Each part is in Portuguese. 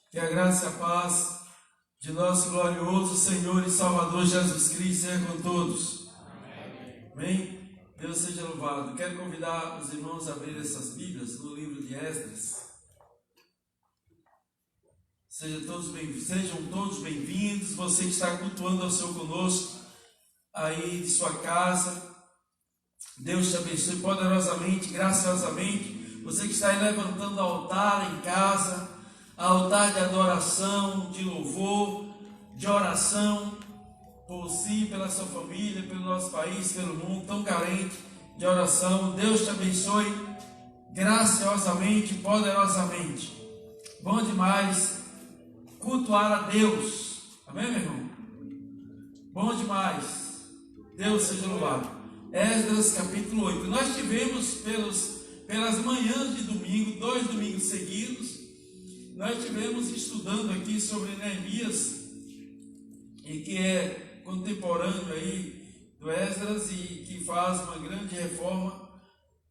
Que a graça e a paz de nosso glorioso Senhor e Salvador Jesus Cristo seja com todos. Amém? Deus seja louvado. Quero convidar os irmãos a abrir essas Bíblias no livro de Esdras. Sejam todos bem-vindos. Você que está cultuando ao Senhor conosco aí de sua casa, Deus te abençoe poderosamente, graciosamente. Você que está aí levantando altar em casa, altar de adoração, de louvor, de oração, por si, pela sua família, pelo nosso país, pelo mundo tão carente de oração. Deus te abençoe graciosamente, poderosamente. Bom demais cultuar a Deus. Amém, meu irmão? Bom demais. Deus seja louvado. Esdras capítulo 8. Nós tivemos pelas manhãs de domingo, 2 domingos seguidos, nós tivemos estudando aqui sobre Neemias, e que é contemporâneo aí do Esdras e que faz uma grande reforma.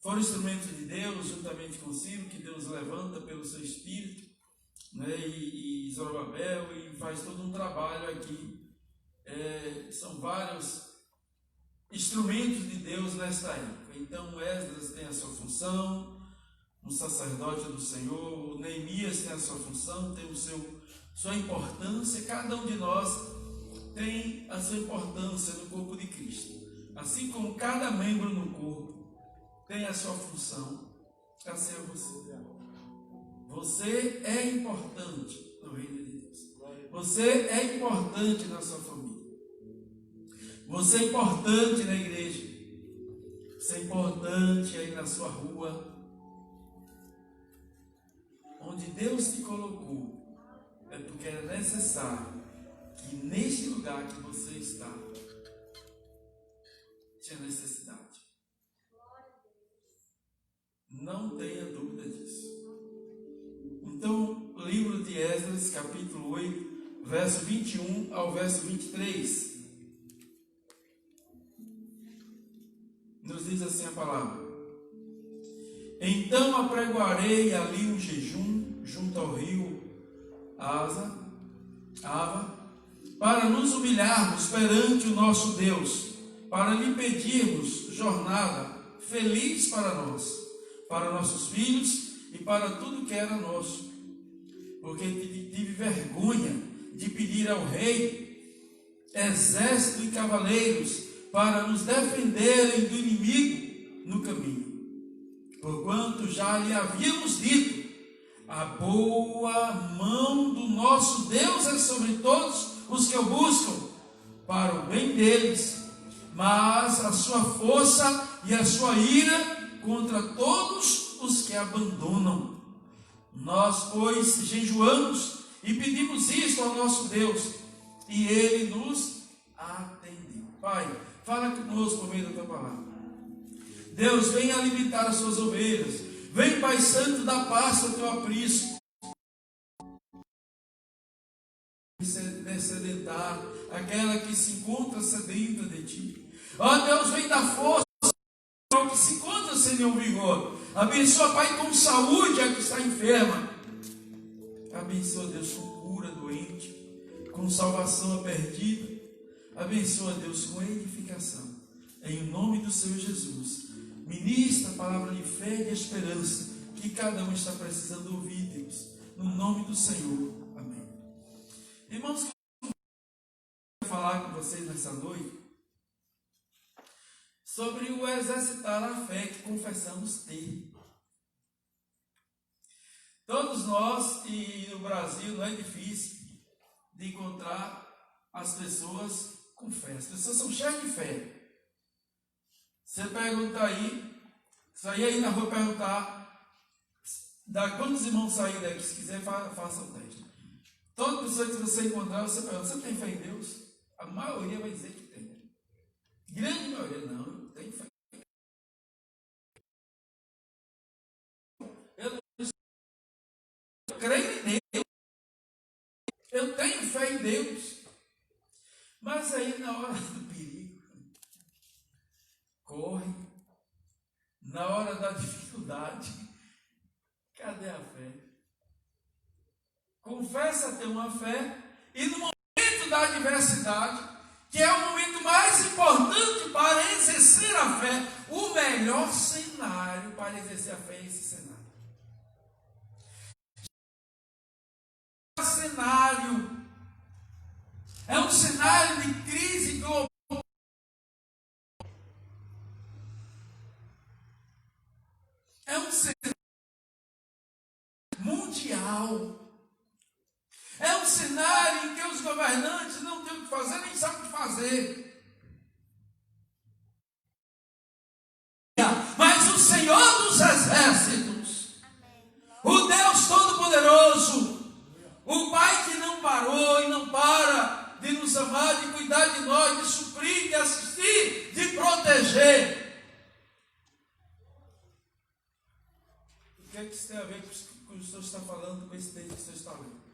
Foram instrumentos de Deus, juntamente com Ciro, que Deus levanta pelo seu Espírito, né? E Zorobabel, e faz todo um trabalho aqui. São vários instrumentos de Deus nesta época. Então Esdras tem a sua função, um sacerdote do Senhor. O Neemias tem a sua função, tem sua importância. Cada um de nós tem a sua importância no corpo de Cristo. Assim como cada membro no corpo tem a sua função, assim é você. Você é importante no reino de Deus. Você é importante na sua família. Você é importante na igreja. Você é importante aí na sua rua. Onde Deus te colocou, é porque é necessário que neste lugar que você está, tinha necessidade. Não tenha dúvida disso. Então, o livro de Esdras, capítulo 8, verso 21 ao verso 23, nos diz assim a palavra: Então apregoarei ali um jejum junto ao rio Ava, para nos humilharmos perante o nosso Deus, para lhe pedirmos jornada feliz para nós, para nossos filhos e para tudo que era nosso. Porque tive vergonha de pedir ao rei exército e cavaleiros para nos defenderem do inimigo no caminho, porquanto já lhe havíamos dito: a boa mão do nosso Deus é sobre todos os que o buscam, para o bem deles, mas a sua força e a sua ira contra todos os que abandonam. Nós, pois, jejuamos e pedimos isto ao nosso Deus, e Ele nos atendeu. Pai, fala conosco por meio da Tua palavra. Deus, vem alimentar as Suas ovelhas. Vem, Pai Santo, da paz do Teu aprisco. Sedentar, aquela que se encontra sedenta de Ti. Ó Deus, vem dar força ao que se encontra sem nenhum vigor. Abençoa, Pai, com saúde a que está enferma. Abençoa, Deus, com cura doente, com salvação a perdida. Abençoa, Deus, com edificação. Em nome do Senhor Jesus, ministra a palavra de fé e de esperança que cada um está precisando ouvir, Deus. No nome do Senhor. Amém. Irmãos, eu quero falar com vocês nessa noite sobre o exercitar a fé que confessamos ter. Todos nós, e no Brasil não é difícil de encontrar as pessoas com fé. As pessoas são cheias de fé. Você pergunta aí, sair aí na rua perguntar, quantos irmãos saírem daqui, se quiser, faça o teste. Toda pessoa que você encontrar, você pergunta: você tem fé em Deus? A maioria vai dizer que tem. Grande maioria, não, eu tenho fé. Eu creio em Deus. Eu tenho fé em Deus. Mas aí, na hora do perigo, corre. Na hora da dificuldade, cadê a fé? confessa ter uma fé, e no momento da adversidade, que é o momento mais importante para exercer a fé, o melhor cenário para exercer a fé é esse cenário. É um cenário de crise global. É um cenário mundial. É um cenário em que os governantes não têm o que fazer, nem sabem o que fazer. Mas o Senhor dos Exércitos, o Deus Todo-Poderoso, o Pai que não parou e não para de nos amar, de cuidar de nós, de suprir, de assistir, de proteger. O que é que isso tem a ver com o que o Senhor está falando, com esse texto que o Senhor está lendo?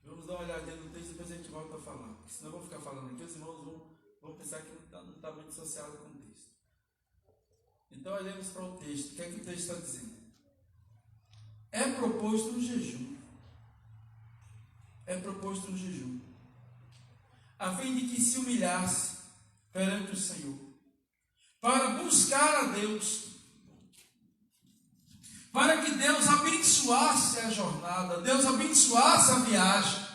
Vamos dar uma olhadinha no texto e depois a gente volta a falar. Porque senão eu vou ficar falando aqui, os irmãos vão pensar que não está muito associado com o texto. Então olhemos para o texto. O que é que o texto está dizendo? É proposto um jejum. É proposto um jejum. A fim de que se humilhasse perante o Senhor. Para buscar a Deus. Para que Deus abençoasse a jornada. Deus abençoasse a viagem.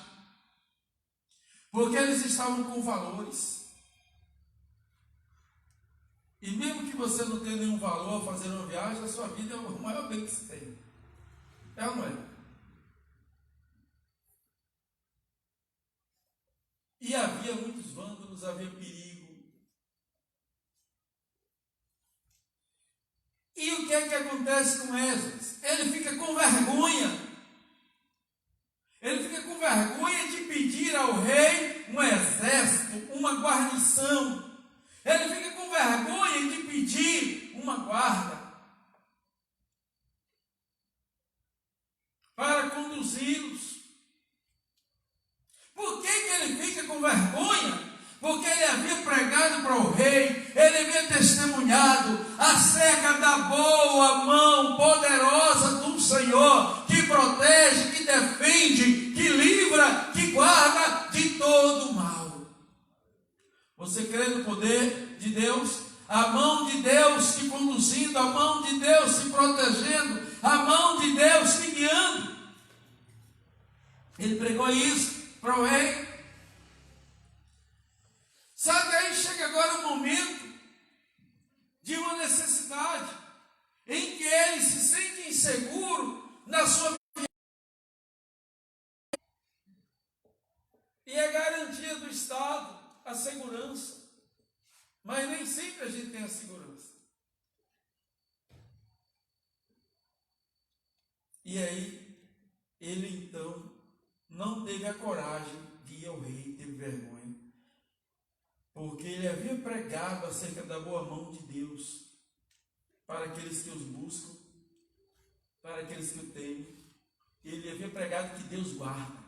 Porque eles estavam com valores. E mesmo que você não tenha nenhum valor ao fazer uma viagem, a sua vida é o maior bem que se tem. É ou não é? E havia muitos vândalos, havia perigo. E o que é que acontece com Esdras? Ele fica com vergonha. Ele fica com vergonha de pedir ao rei um exército, uma guarnição. Ele fica com vergonha de pedir uma guarda para conduzi-los. Por que ele fica com vergonha? Porque ele havia pregado para o rei, ele havia testemunhado acerca da boa mão poderosa do Senhor, que protege, que defende, que livra, que guarda de todo o mal. Você crê no poder de Deus? A mão de Deus te conduzindo, a mão de Deus te protegendo, a mão de Deus te guiando. Ele pregou isso para o rei. Sabe que aí chega agora o momento de uma necessidade em que ele se sente inseguro na sua vida. E é garantia do Estado a segurança. Mas nem sempre a gente tem a segurança. E aí, ele então não teve a coragem de ir ao rei, teve vergonha. Porque ele havia pregado acerca da boa mão de Deus para aqueles que os buscam, para aqueles que o temem. Ele havia pregado que Deus guarda.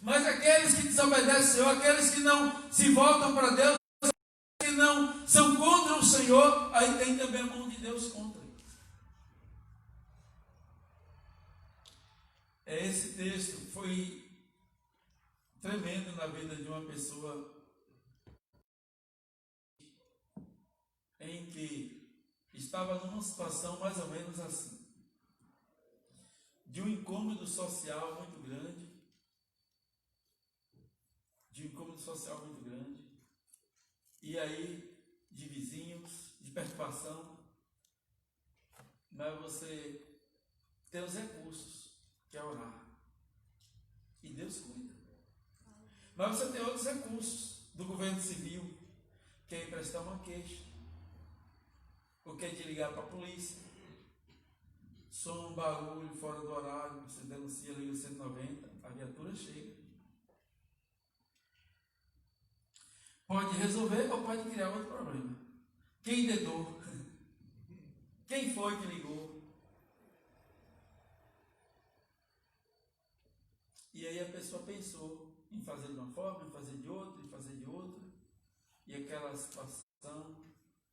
Mas aqueles que desobedecem ao Senhor, aqueles que não se voltam para Deus, que não são contra o Senhor, aí tem também a mão de Deus contra eles. Esse texto foi tremendo na vida de uma pessoa em que estava numa situação mais ou menos assim, de um incômodo social muito grande, e aí de vizinhos, de perturbação, mas você tem os recursos, que é orar, e Deus cuida. Mas você tem outros recursos do governo civil, que é emprestar uma queixa, ou que é de ligar para a polícia, som, barulho, fora do horário, você denuncia, liga 190, a viatura chega. Pode resolver ou pode criar outro problema. Quem dedou? Quem foi que ligou? E aí a pessoa pensou em fazer de uma forma, em fazer de outra, em fazer de outra. E aquela situação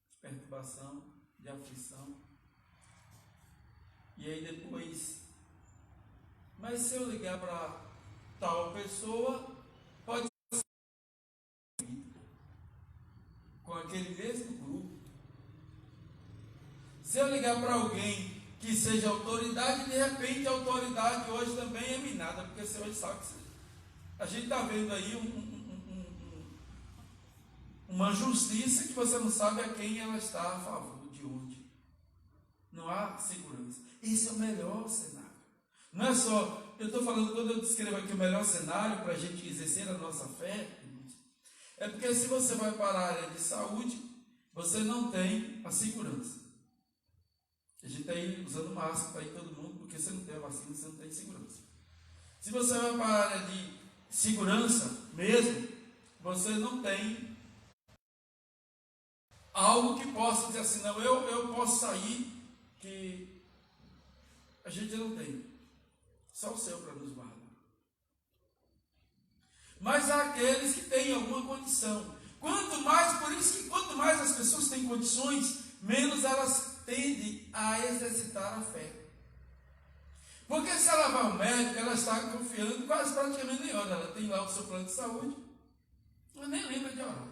de perturbação, de aflição. E aí depois mas se eu ligar para tal pessoa, pode ser com aquele mesmo grupo. Se eu ligar para alguém que seja autoridade, de repente a autoridade hoje também é minada, porque você hoje sabe que a gente está vendo aí uma justiça que você não sabe a quem ela está a favor, de onde. Não há segurança. Esse é o melhor cenário. Não é só, eu estou falando, quando eu descrevo aqui o melhor cenário para a gente exercer a nossa fé, é porque se você vai para a área de saúde, você não tem a segurança. A gente está aí usando máscara, está aí todo mundo, porque você não tem a vacina, você não tem segurança. Se você vai para a área de segurança mesmo, você não tem algo que possa dizer assim, não, eu posso sair, que a gente não tem. Só o céu para nos guardar. Mas há aqueles que têm alguma condição. Quanto mais as pessoas têm condições, menos elas tendem a exercitar a fé. Porque se ela vai ao médico, ela está confiando quase praticamente em hora. Ela tem lá o seu plano de saúde, ela nem lembra de orar.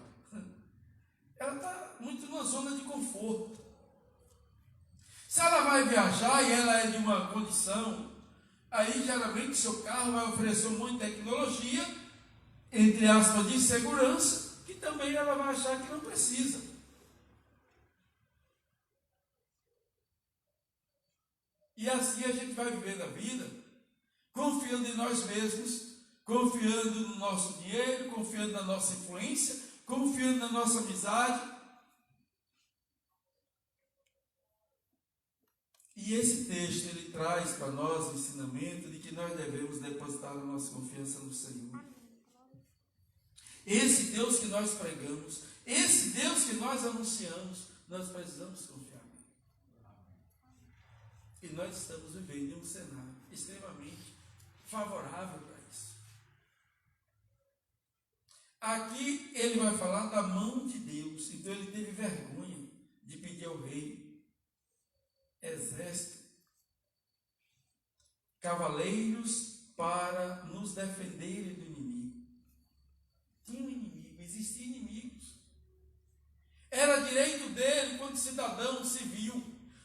Ela está muito numa zona de conforto. Se ela vai viajar e ela é de uma condição, aí geralmente o seu carro vai oferecer um monte de tecnologia, entre aspas, de segurança, que também ela vai achar que não precisa. E assim a gente vai vivendo a vida, confiando em nós mesmos, confiando no nosso dinheiro, confiando na nossa influência, confiando na nossa amizade. E esse texto, ele traz para nós o ensinamento de que nós devemos depositar a nossa confiança no Senhor. Esse Deus que nós pregamos, esse Deus que nós anunciamos, nós precisamos confiar nele. E nós estamos vivendo em um cenário extremamente favorável para isso. Aqui ele vai falar da mão de Deus, então ele teve vergonha de pedir ao rei exército, cavaleiros para nos defenderem do inimigo. Tinha um inimigo, existiam inimigos. Era direito dele, enquanto cidadão civil.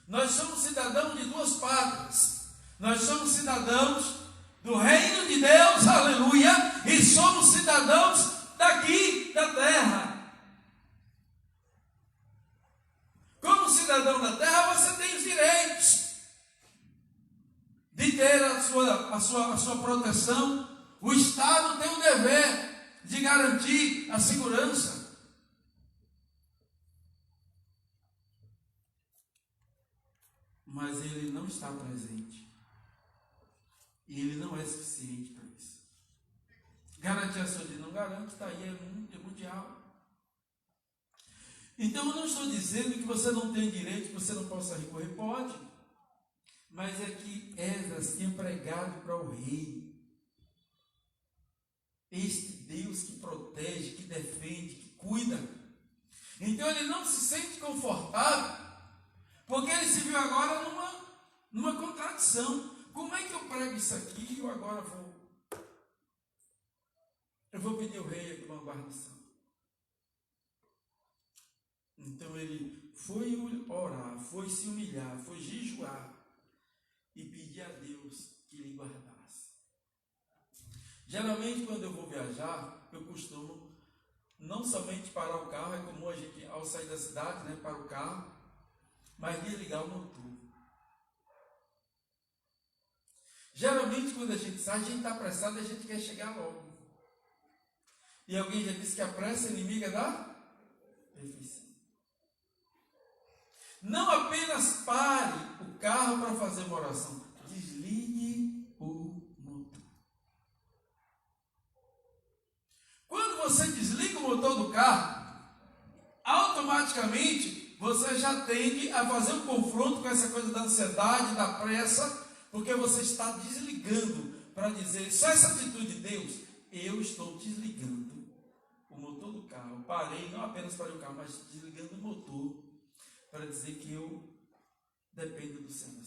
Nós somos cidadãos de duas pátrias. Nós somos cidadãos do reino de Deus, aleluia, e somos cidadãos daqui, da terra. Como cidadão da terra, você tem os direitos de ter a sua proteção. O Estado tem o dever de garantir a segurança. Mas ele não está presente. E ele não é suficiente para isso. Garantir a saúde não garante, está aí, é mundial. Então eu não estou dizendo que você não tem direito, que você não possa recorrer, pode. Mas é que Esdras tinha pregado para o rei. Este Deus que protege, que defende, que cuida. Então ele não se sente confortável, porque ele se viu agora numa contradição. Como é que eu prego isso aqui e eu agora vou pedir ao rei aqui uma guarnição? Então ele foi orar, foi se humilhar, foi jejuar e pedir a Deus que lhe guardasse. Geralmente quando eu vou viajar, eu costumo não somente parar o carro, é comum a gente ao sair da cidade, né, para o carro, mas desligar o motor. Geralmente quando a gente sai, a gente está apressado e a gente quer chegar logo. E alguém já disse que a pressa é inimiga da perfeição. Não apenas pare o carro para fazer uma oração, desligue o motor. Quando você desliga o motor do carro, automaticamente você já tende a fazer um confronto com essa coisa da ansiedade, da pressa, porque você está desligando para dizer, só essa atitude de Deus, eu estou desligando o motor do carro. Parei, não apenas parei o carro, mas desligando o motor, para dizer que eu dependo do Senhor.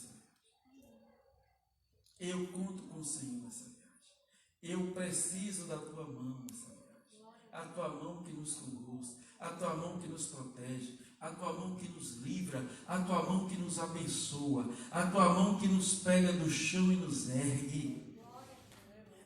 Eu conto com o Senhor nessa viagem. Eu preciso da tua mão nessa viagem. A tua mão que nos conduz, a tua mão que nos protege, a tua mão que nos livra, a tua mão que nos abençoa, a tua mão que nos pega do chão e nos ergue.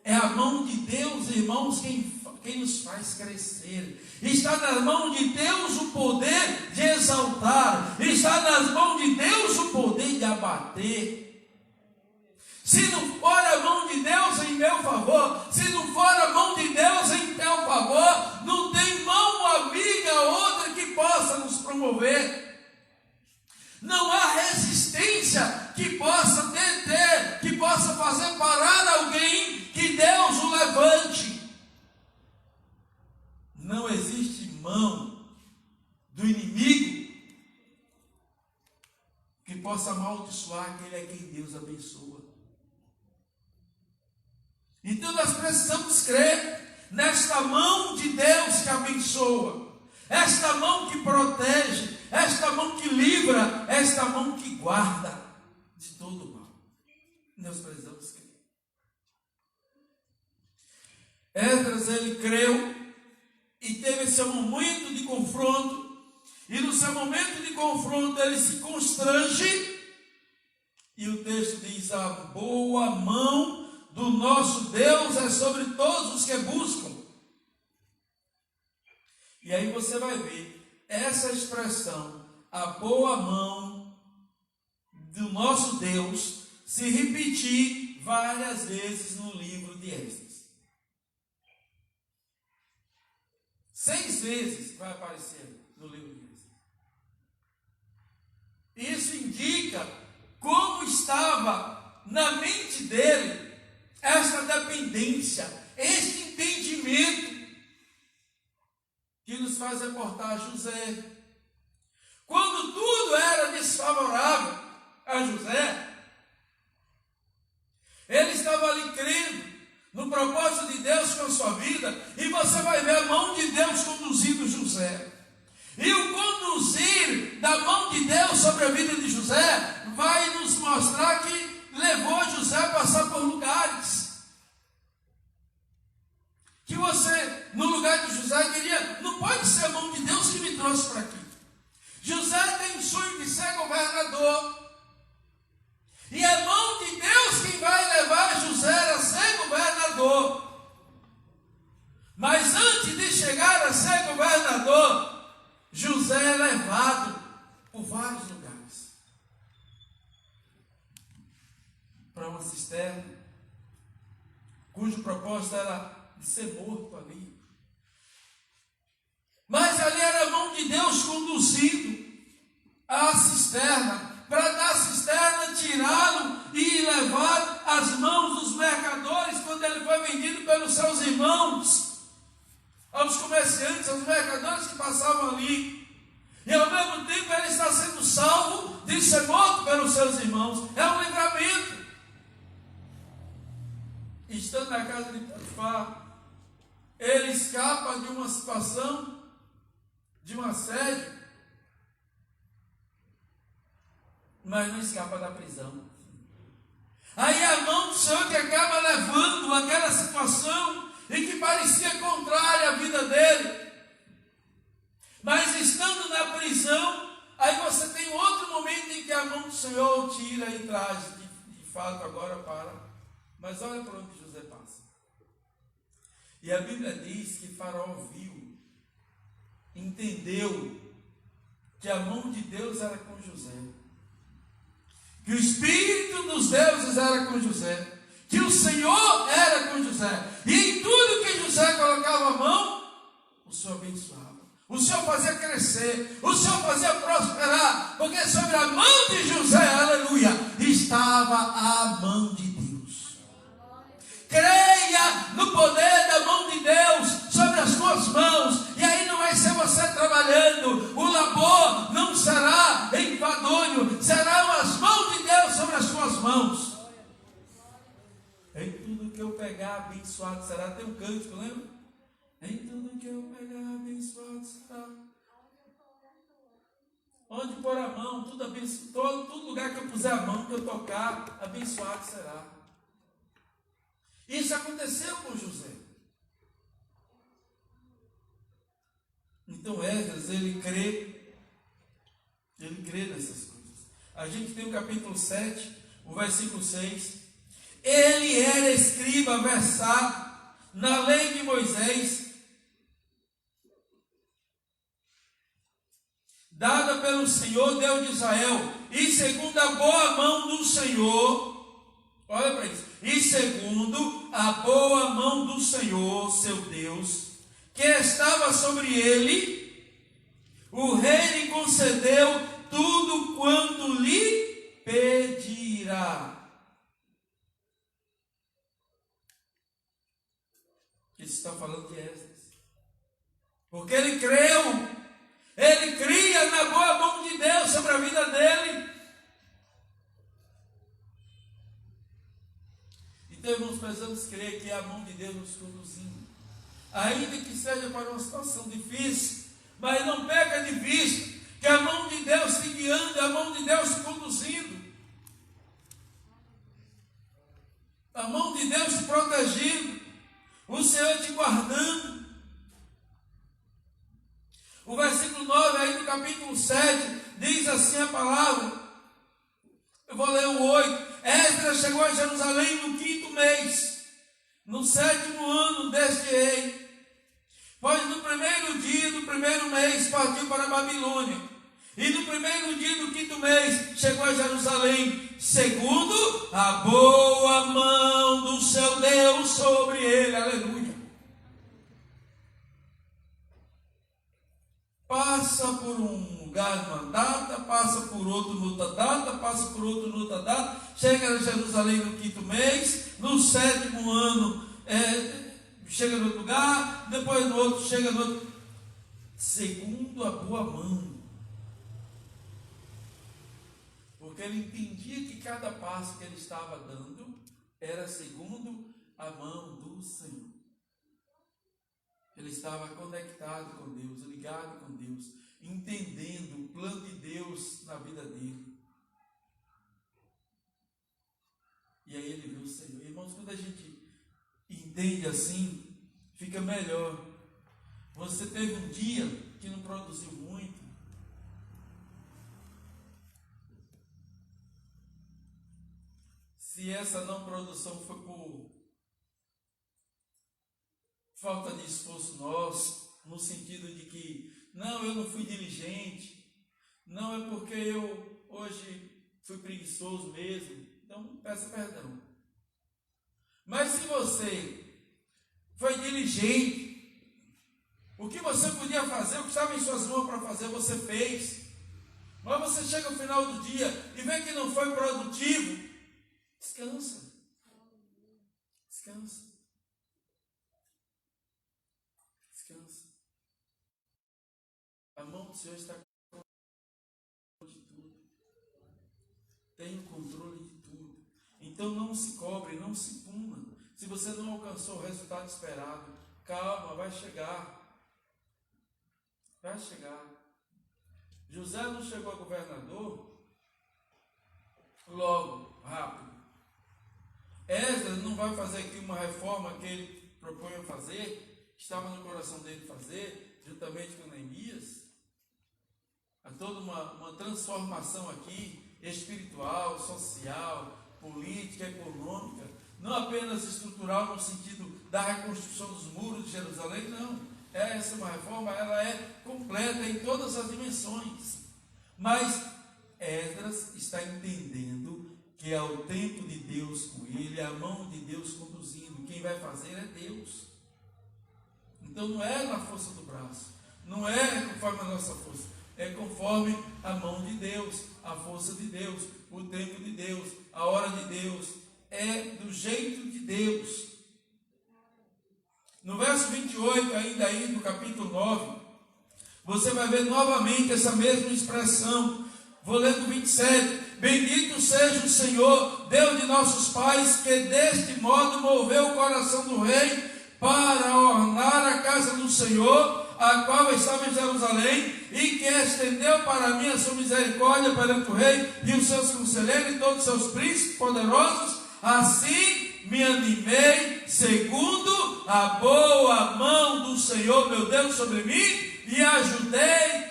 É a mão de Deus, irmãos, quem nos faz crescer. Está nas mãos de Deus o poder de exaltar. Está nas mãos de Deus o poder de abater. Se não for a mão de Deus em meu favor, se não for a mão de Deus em teu favor, não tem mão amiga outra que possa nos promover. Não há resistência que possa deter, que possa fazer parar alguém que Deus o levante. Não existe mão do inimigo que possa amaldiçoar aquele a quem Deus abençoa. Então nós precisamos crer nesta mão de Deus que abençoa, esta mão que protege, esta mão que livra, esta mão que guarda de todo o mal. Nós precisamos crer. Esdras, ele creu e teve seu momento de confronto, e no seu momento de confronto ele se constrange, e o texto diz: a boa mão do nosso Deus é sobre todos os que buscam. E aí você vai ver essa expressão, a boa mão do nosso Deus, se repetir várias vezes no livro de Esdras. 6 vezes vai aparecer no livro de Esdras. Isso indica como estava na mente dele esta dependência, este entendimento que nos faz reportar José. Quando tudo era desfavorável a José, ele estava ali crendo no propósito de Deus com a sua vida, e você vai ver a mão de Deus conduzindo José. E o conduzir da mão de Deus sobre a vida de José vai nos mostrar que levou José a passar por lugares que você, no lugar de José, diria: não pode ser a mão de Deus que me trouxe para aqui. José tem o sonho de ser governador, e é a mão de Deus quem vai levar José a ser governador. Mas antes de chegar a ser governador, José é levado por vários lugares para uma cisterna, cujo propósito era de ser morto ali. Mas ali era a mão de Deus conduzindo a cisterna, para da cisterna tirá-lo e levar às mãos dos mercadores, quando ele foi vendido pelos seus irmãos, aos comerciantes, aos mercadores que passavam ali. E ao mesmo tempo ele está sendo salvo de ser morto pelos seus irmãos. É um livramento. Estando na casa de Potifar, ele escapa de uma situação, de um assédio, mas não escapa da prisão. Aí a mão do Senhor que acaba levando aquela situação e que parecia contrária à vida dele. Mas estando na prisão, aí você tem outro momento em que a mão do Senhor o tira e traz, de fato, agora para. Mas olha por onde José passa. E a Bíblia diz que Faraó viu, entendeu que a mão de Deus era com José, que o Espírito dos deuses era com José, que o Senhor era com José, e em tudo que José colocava a mão, o Senhor abençoava, o Senhor fazia crescer, o Senhor fazia prosperar, porque sobre a mão de José, aleluia, estava a mão de Deus. Creia no poder da mão de Deus sobre as tuas mãos, e aí não vai ser você trabalhando, o labor não será enfadonho, serão as mãos de Deus sobre as tuas mãos. Em tudo que eu pegar, abençoado será. Tem um cântico, lembra? Em tudo que eu pegar, abençoado será. Onde pôr a mão, tudo abençoado, todo lugar que eu puser a mão, que eu tocar, abençoado será. Isso aconteceu com José. Então Esdras, ele crê nessas coisas. A gente tem o capítulo 7, o versículo 6. Ele era escriba versado na lei de Moisés, dada pelo Senhor, Deus de Israel, e segundo a boa mão do Senhor, olha para isso, e segundo a boa mão do Senhor, seu Deus, que estava sobre ele, o rei lhe concedeu tudo quanto lhe pedirá. Isso está falando de Esdras, porque ele creu, ele cria na boa mão de Deus sobre a vida dele. Então, irmãos, precisamos crer que é a mão de Deus nos conduzindo, ainda que seja para uma situação difícil, mas não perca de vista que a mão de Deus te guiando, a mão de Deus te conduzindo, a mão de Deus te protegendo, o Senhor te guardando. O versículo 9 aí do capítulo 7 diz assim a palavra, eu vou ler o 8. Esdras chegou a Jerusalém no 5º mês, no 7º ano deste rei, pois no primeiro dia do primeiro mês partiu para a Babilônia, e no primeiro dia do 5º mês chegou a Jerusalém, segundo a boa mão do seu Deus sobre ele. Aleluia. Passa por um lugar numa data, passa por outro noutra data, passa por outro noutra data, chega a Jerusalém no 5º mês, no 7º ano chega no outro lugar, depois no outro chega no outro, segundo a boa mão, porque ele entendia que cada passo que ele estava dando era segundo a mão do Senhor. Ele estava conectado com Deus, ligado com Deus, entendendo o plano de Deus na vida dele. E aí ele viu o Senhor. Irmãos, quando a gente entende assim, fica melhor. Você teve um dia que não produziu muito, se essa não produção foi por falta de esforço nosso, no sentido de que, não, eu não fui diligente, não é porque eu hoje fui preguiçoso mesmo, então peça perdão. Mas se você foi diligente, o que você podia fazer, o que estava em suas mãos para fazer, você fez. Mas você chega no final do dia e vê que não foi produtivo, descansa. Descansa. Descansa. A mão do Senhor está com o controle de tudo. Tem o controle de tudo. Então não se cobre, não se puna. Se você não alcançou o resultado esperado, calma, vai chegar. Vai chegar. José não chegou a governador logo, rápido. Esdras não vai fazer aqui uma reforma que ele propõe fazer, que estava no coração dele fazer, juntamente com Neemias. Há toda uma transformação aqui, espiritual, social, política, econômica, não apenas estrutural no sentido da reconstrução dos muros de Jerusalém, não. Essa é uma reforma, ela é completa em todas as dimensões. Mas Esdras está entendendo que é o tempo de Deus com ele, é a mão de Deus conduzindo. Quem vai fazer é Deus. Então não é na força do braço, não é conforme a nossa força, é conforme a mão de Deus, a força de Deus, o tempo de Deus, a hora de Deus, é do jeito de Deus. No verso 28, ainda aí do capítulo 9, você vai ver novamente essa mesma expressão. Vou ler do 27. Bendito seja o Senhor, Deus de nossos pais, que deste modo moveu o coração do rei para ornar a casa do Senhor, a qual estava em Jerusalém, e que estendeu para mim a sua misericórdia perante o rei e os seus conselheiros e todos os seus príncipes poderosos. Assim me animei segundo a boa mão do Senhor meu Deus sobre mim, e ajuntei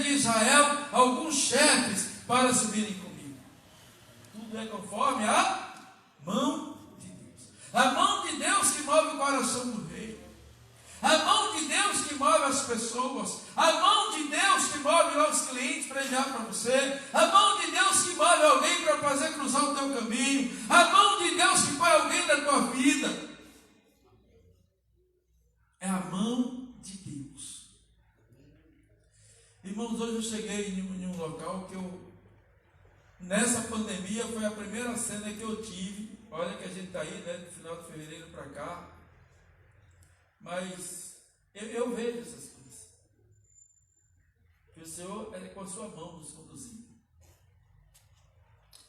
de Israel alguns chefes para subirem comigo. Tudo é conforme a mão de Deus. A mão de Deus que move o coração do rei. A mão de Deus que move as pessoas. A mão de Deus que move lá os clientes para enviar para você. A mão de Deus que move alguém para fazer cruzar o teu caminho. A mão de Deus que põe alguém na tua vida. É a mão de Deus. Irmãos, hoje eu cheguei em um local que nessa pandemia foi a primeira cena que eu tive. Olha que a gente está aí, né, do final de fevereiro para cá. Mas eu vejo essas coisas. Que o Senhor é com a sua mão nos conduzindo.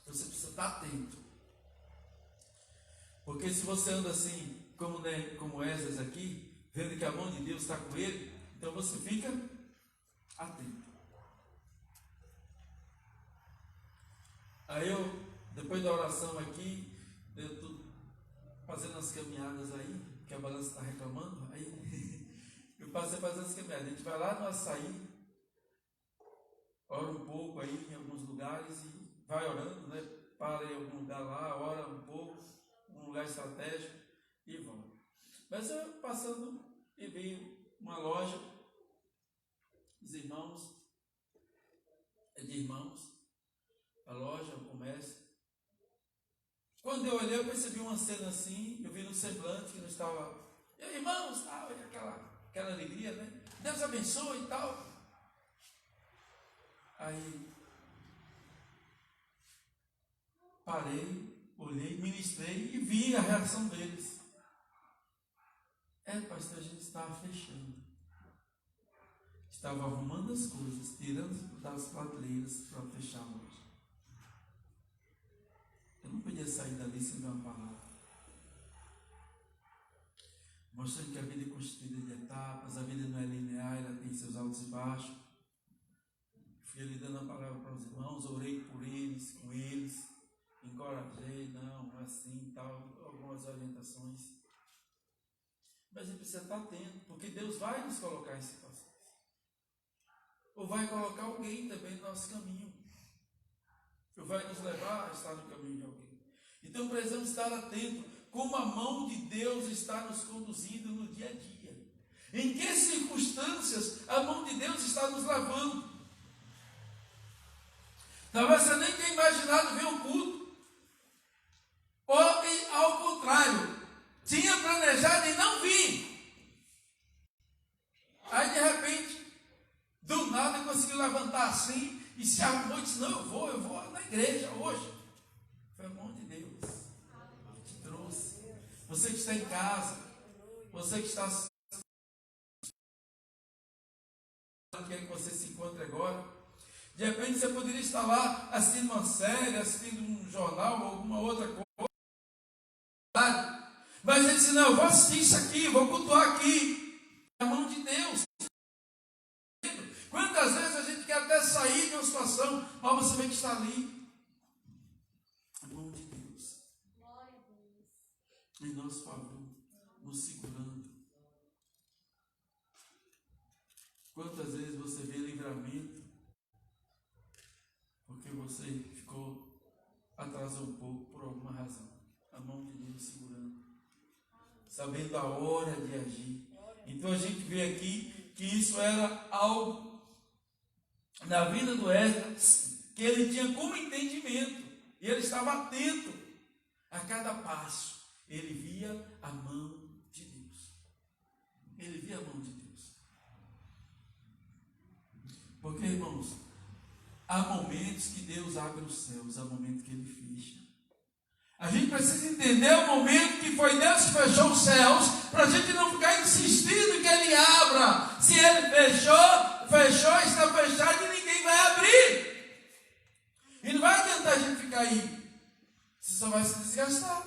Você precisa estar atento. Porque se você anda assim, como Esdras aqui, vendo que a mão de Deus está com ele, então você fica atento. Aí depois da oração aqui, eu estou fazendo as caminhadas aí, que a balança está reclamando, aí eu passei fazendo as caminhadas. A gente vai lá no Açaí, ora um pouco aí em alguns lugares e vai orando, né? Para em algum lugar lá, ora um pouco, um lugar estratégico e volta. Mas eu passando e vi uma loja, os irmãos, é de irmãos, a loja, o comércio. Quando eu olhei, eu percebi uma cena assim, eu vi no semblante que não estava, irmãos, tal, e aquela alegria, né? Deus abençoe e tal. Aí, parei, olhei, ministrei e vi a reação deles. Pastor, a gente estava fechando. Estava arrumando as coisas, tirando das prateleiras para fechar a loja. Eu não podia sair dali sem dar uma palavra. Mostrando que a vida é constituída de etapas, a vida não é linear, ela tem seus altos e baixos. Fui ali dando a palavra para os irmãos, orei por eles, com eles, encorajei, não, assim, tal, algumas orientações. Mas a gente precisa estar atento, porque Deus vai nos colocar em situações. Ou vai colocar alguém também no nosso caminho. Ou vai nos levar a estar no caminho de alguém. Então precisamos estar atentos como a mão de Deus está nos conduzindo no dia a dia. Em que circunstâncias a mão de Deus está nos levando. Talvez você nem tenha imaginado ver o culto. Ou ao contrário, tinha planejado e não vi. Aí de repente, do nada conseguiu levantar assim e se arrumou e disse, não, eu vou na igreja hoje. Foi a mão de Deus que te trouxe. Você que está em casa, você que está onde quer que você se encontre agora, de repente você poderia estar lá assistindo uma série, assistindo um jornal ou alguma outra coisa. Mas ele disse, não, eu vou assistir isso aqui, vou cultuar aqui. É a mão de Deus. Quantas vezes a gente quer até sair de uma situação, mas você vê que está ali. A mão de Deus. Em nosso favor, nos segurando. Quantas vezes você vê livramento, porque você atrasou um pouco por alguma razão. A mão de Deus segurando. Sabendo a hora de agir. Então a gente vê aqui que isso era algo na vida do Esdras que ele tinha como entendimento e ele estava atento a cada passo. Ele via a mão de Deus. Ele via a mão de Deus. Porque, irmãos, há momentos que Deus abre os céus, há momentos que ele fecha. A gente precisa entender o momento que foi Deus que fechou os céus, para a gente não ficar insistindo que ele abra. Se ele fechou, está fechado e ninguém vai abrir. E não vai adiantar a gente ficar aí. Você só vai se desgastar.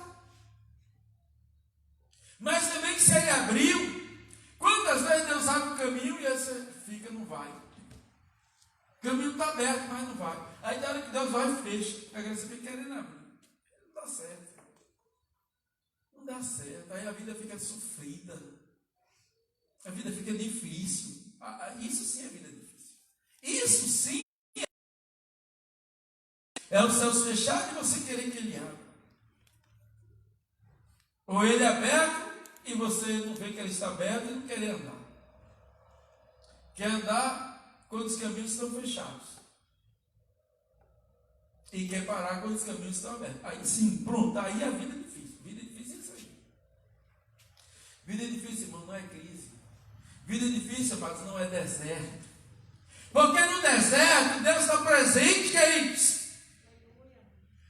Mas também que se ele abriu, quantas vezes Deus abre o caminho e você fica, não vai. O caminho está aberto, mas não vai. Aí na hora que Deus vai, fecha. Agora você fica querendo abrir. Não dá certo. Não dá dá certo, aí a vida fica sofrida, a vida fica difícil. Isso sim é vida difícil. Isso sim é os céus fechados e você querer que ele abra. Ou ele é aberto e você não vê que ele está aberto e não querer andar. Quer andar quando os caminhos estão fechados. E quer parar quando os caminhos estão abertos. Aí sim, pronto, aí a vida é difícil. Vida difícil é isso aí. Vida difícil, irmão, não é crise. Vida difícil, amados, não é deserto. Porque no deserto, Deus está presente, queridos.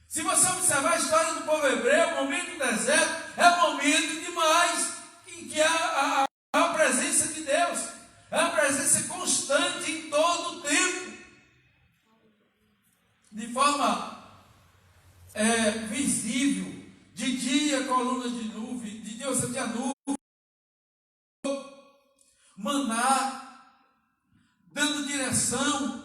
Se você observar a história do povo hebreu, o momento do deserto é um momento demais em que há a presença de Deus. É a presença constante em todo o tempo. De forma visível. De dia, coluna de nuvem. De dia você tinha nuvem. Maná. Dando direção.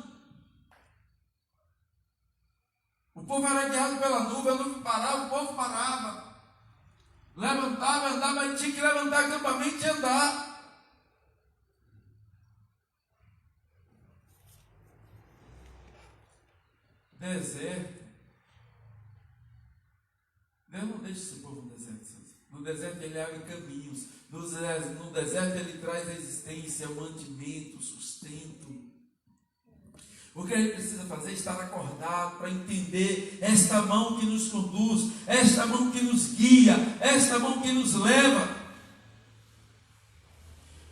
O povo era guiado pela nuvem, a nuvem parava, o povo parava. Levantava, andava, mas tinha que levantar acampamento e andar. Deserto. Deus não deixa esse povo no deserto. No deserto ele abre caminhos. No deserto ele traz existência, mantimento, sustento. O que a gente precisa fazer é estar acordado para entender esta mão que nos conduz, esta mão que nos guia, esta mão que nos leva.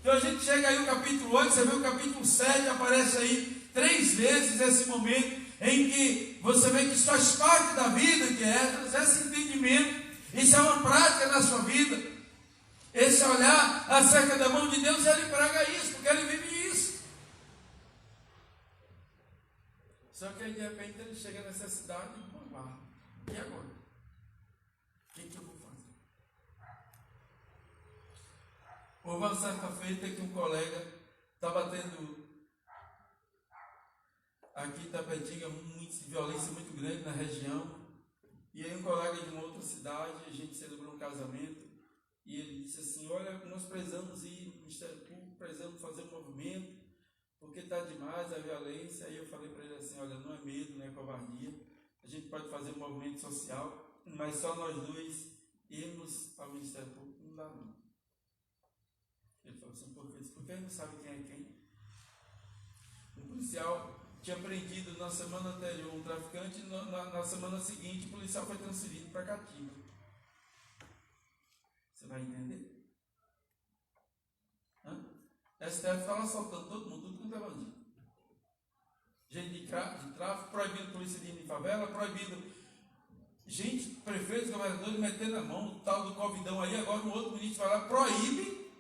Então a gente chega aí no capítulo 8, você vê o capítulo 7, aparece aí 3 vezes esse momento em que você vê que isso faz parte da vida de Esdras, esse entendimento, isso é uma prática na sua vida, esse olhar acerca da mão de Deus, e ele prega isso, porque ele vive isso. Só que aí de repente ele chega nessa cidade e e agora? O que eu vou fazer? Houve uma certa feita que um colega estava tendo aqui em Itapetinga violência muito grande na região, e aí um colega de uma outra cidade, a gente celebrou um casamento, e ele disse assim: olha, nós precisamos ir no Ministério Público, precisamos fazer um movimento, porque está demais a violência. Aí eu falei para ele assim: olha, não é medo, não é covardia, a gente pode fazer um movimento social, mas só nós dois irmos ao Ministério Público não dá não. Ele falou assim: por quê? Porque ele não sabe quem é quem. Um policial tinha prendido na semana anterior um traficante, na semana seguinte o policial foi transferido para Catiba. Você vai entender? STF está lá soltando todo mundo, tudo quanto é bandido. Gente de tráfico, proibindo polícia de ir em favela, proibindo gente, prefeitos, governadores metendo a mão, o tal do Covidão aí, agora um outro ministro vai lá, proíbe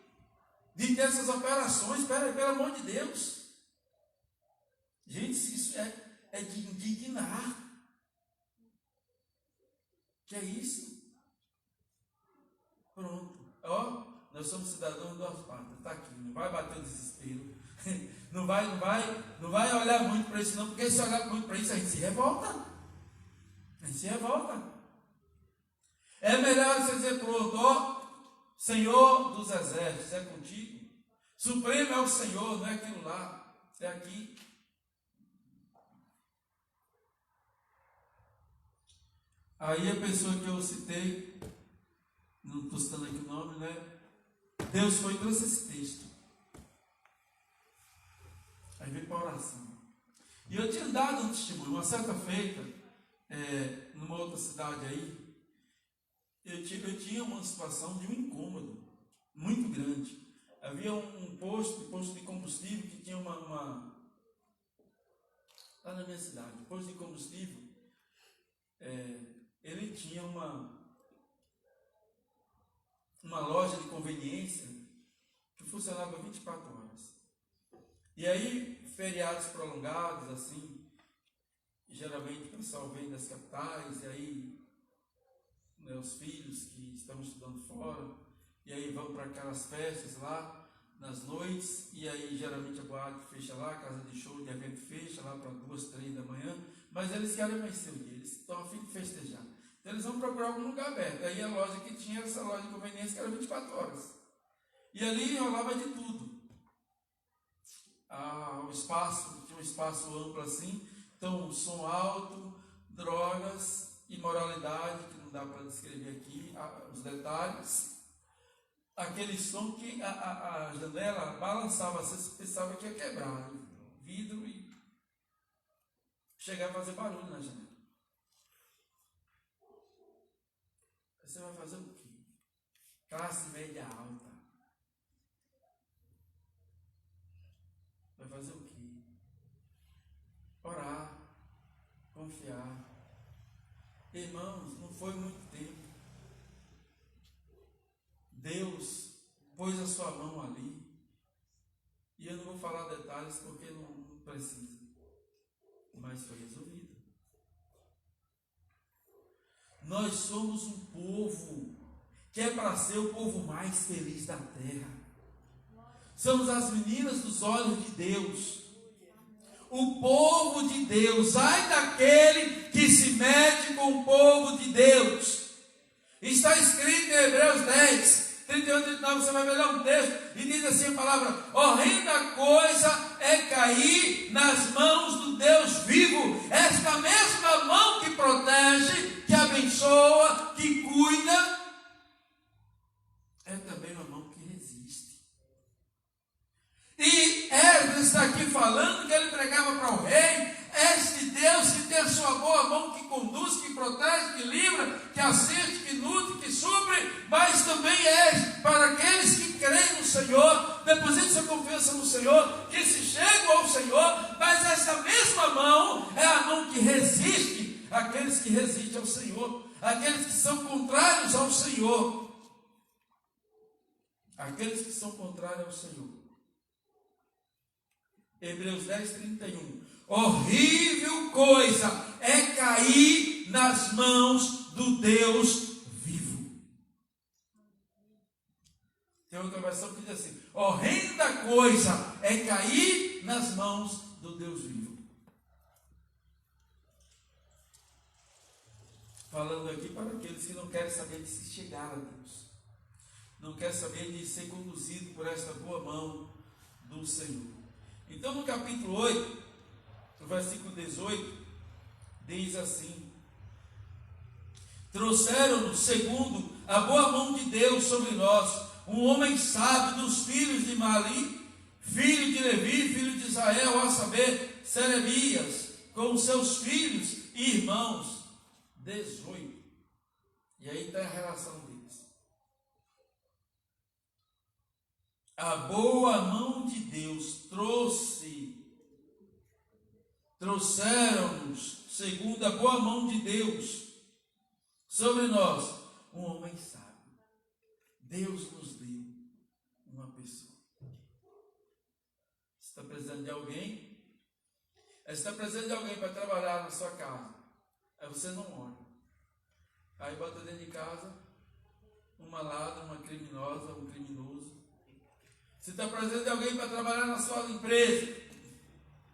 de ter essas operações, pelo amor de Deus. Gente, isso é de indignar. Que é isso? Pronto. Nós somos cidadãos de 2 partes. Está aqui. Não vai bater o desespero. Não vai olhar muito para isso não, porque se olhar muito para isso, a gente se revolta. A gente se revolta. É melhor você dizer para o outro: Senhor dos exércitos, é contigo. Supremo é o Senhor, não é aquilo lá. É aqui. Aí a pessoa que eu citei, não estou citando aqui o nome, né? Deus foi e trouxe esse texto. Aí veio para a oração. E eu tinha dado um testemunho, uma certa feita, numa outra cidade aí, eu tinha uma situação de um incômodo muito grande. Havia um posto de combustível que tinha lá na minha cidade, o posto de combustível, ele tinha uma loja de conveniência que funcionava 24 horas. E aí, feriados prolongados, assim, geralmente o pessoal vem das capitais, e aí, né, os filhos que estão estudando fora, e aí vão para aquelas festas lá, nas noites, e aí geralmente a boate fecha lá, a casa de show, de evento fecha lá para 2, 3 da manhã, mas eles querem amanhecer o dia, eles estão a fim de festejar. Então eles vão procurar algum lugar aberto. Aí a loja que tinha era essa loja de conveniência que era 24 horas. E ali rolava de tudo. O espaço, tinha um espaço amplo assim, então som alto, drogas, imoralidade, que não dá para descrever aqui os detalhes. Aquele som que a janela balançava, você pensava que ia quebrar o vidro e chegar a fazer barulho na janela. Você vai fazer o quê? Classe média alta. Vai fazer o quê? Orar, confiar. Irmãos, não foi muito tempo. Deus pôs a sua mão ali. E eu não vou falar detalhes porque não precisa. Mas foi resolvido. Nós somos um povo que é para ser o povo mais feliz da terra. Somos as meninas dos olhos de Deus. O povo de Deus. Ai daquele que se mete com o povo de Deus. Está escrito em Hebreus 10, 31, 39, você vai ver lá um texto, e diz assim a palavra: horrenda coisa é cair nas mãos do Deus vivo. Esta mesma mão que protege, que abençoa, que cuida, é também uma mão que resiste. E Esdras está aqui falando que ele pregava para o rei: este Deus que tem a sua boa mão, que conduz, que protege, que livra, que assiste, que nutre, que supre, mas também é para aqueles que creem no Senhor, depositam sua confiança no Senhor, que se chegam ao Senhor. Mas essa mesma mão é a mão que resiste àqueles que resistem ao Senhor, aqueles que são contrários ao Senhor. Aqueles que são contrários ao Senhor. Hebreus 10, 31. Horrível coisa é cair nas mãos do Deus vivo. Tem outra versão que diz assim: horrenda coisa é cair nas mãos do Deus vivo. Falando aqui para aqueles que não querem saber de se chegar a Deus, não querem saber de ser conduzido por esta boa mão do Senhor. Então, no capítulo 8, no versículo 18, diz assim: trouxeram-nos, segundo a boa mão de Deus sobre nós, um homem sábio dos filhos de Mali, filho de Levi, filho de Israel, a saber, Serebias, com seus filhos e irmãos. 18. E aí está a relação deles. A boa mão de Deus trouxeram-nos, segundo a boa mão de Deus, sobre nós, um homem sábio. Deus nos deu uma pessoa. Você está precisando de alguém? Você está precisando de alguém para trabalhar na sua casa. Aí você não ora. Aí bota dentro de casa uma ladra, uma criminosa, um criminoso. Você está precisando de alguém para trabalhar na sua empresa.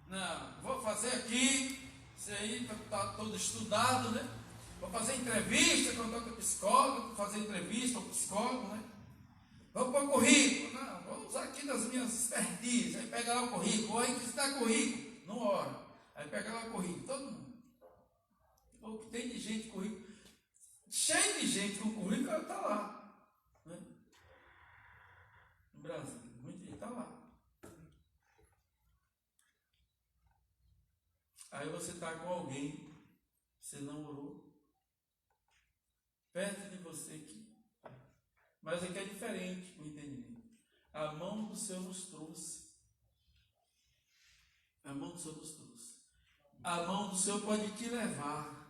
Não, vou fazer aqui. Isso aí está todo estudado, né? Vou fazer entrevista com o psicólogo, vou fazer entrevista com o psicólogo, né? Vou pôr currículo. Não, vou usar aqui das minhas expertises. Aí pega lá o currículo. Aí que está currículo. Não ora. Aí pega lá o currículo. Todo mundo. O que tem de gente com currículo. Cheio de gente com currículo, ela está lá. Né? No Brasil. Muita gente está lá. Aí você está com alguém, você não orou, perto de você aqui. Mas aqui é diferente o entendimento. A mão do Senhor nos trouxe. A mão do Senhor nos trouxe. A mão do Senhor pode te levar.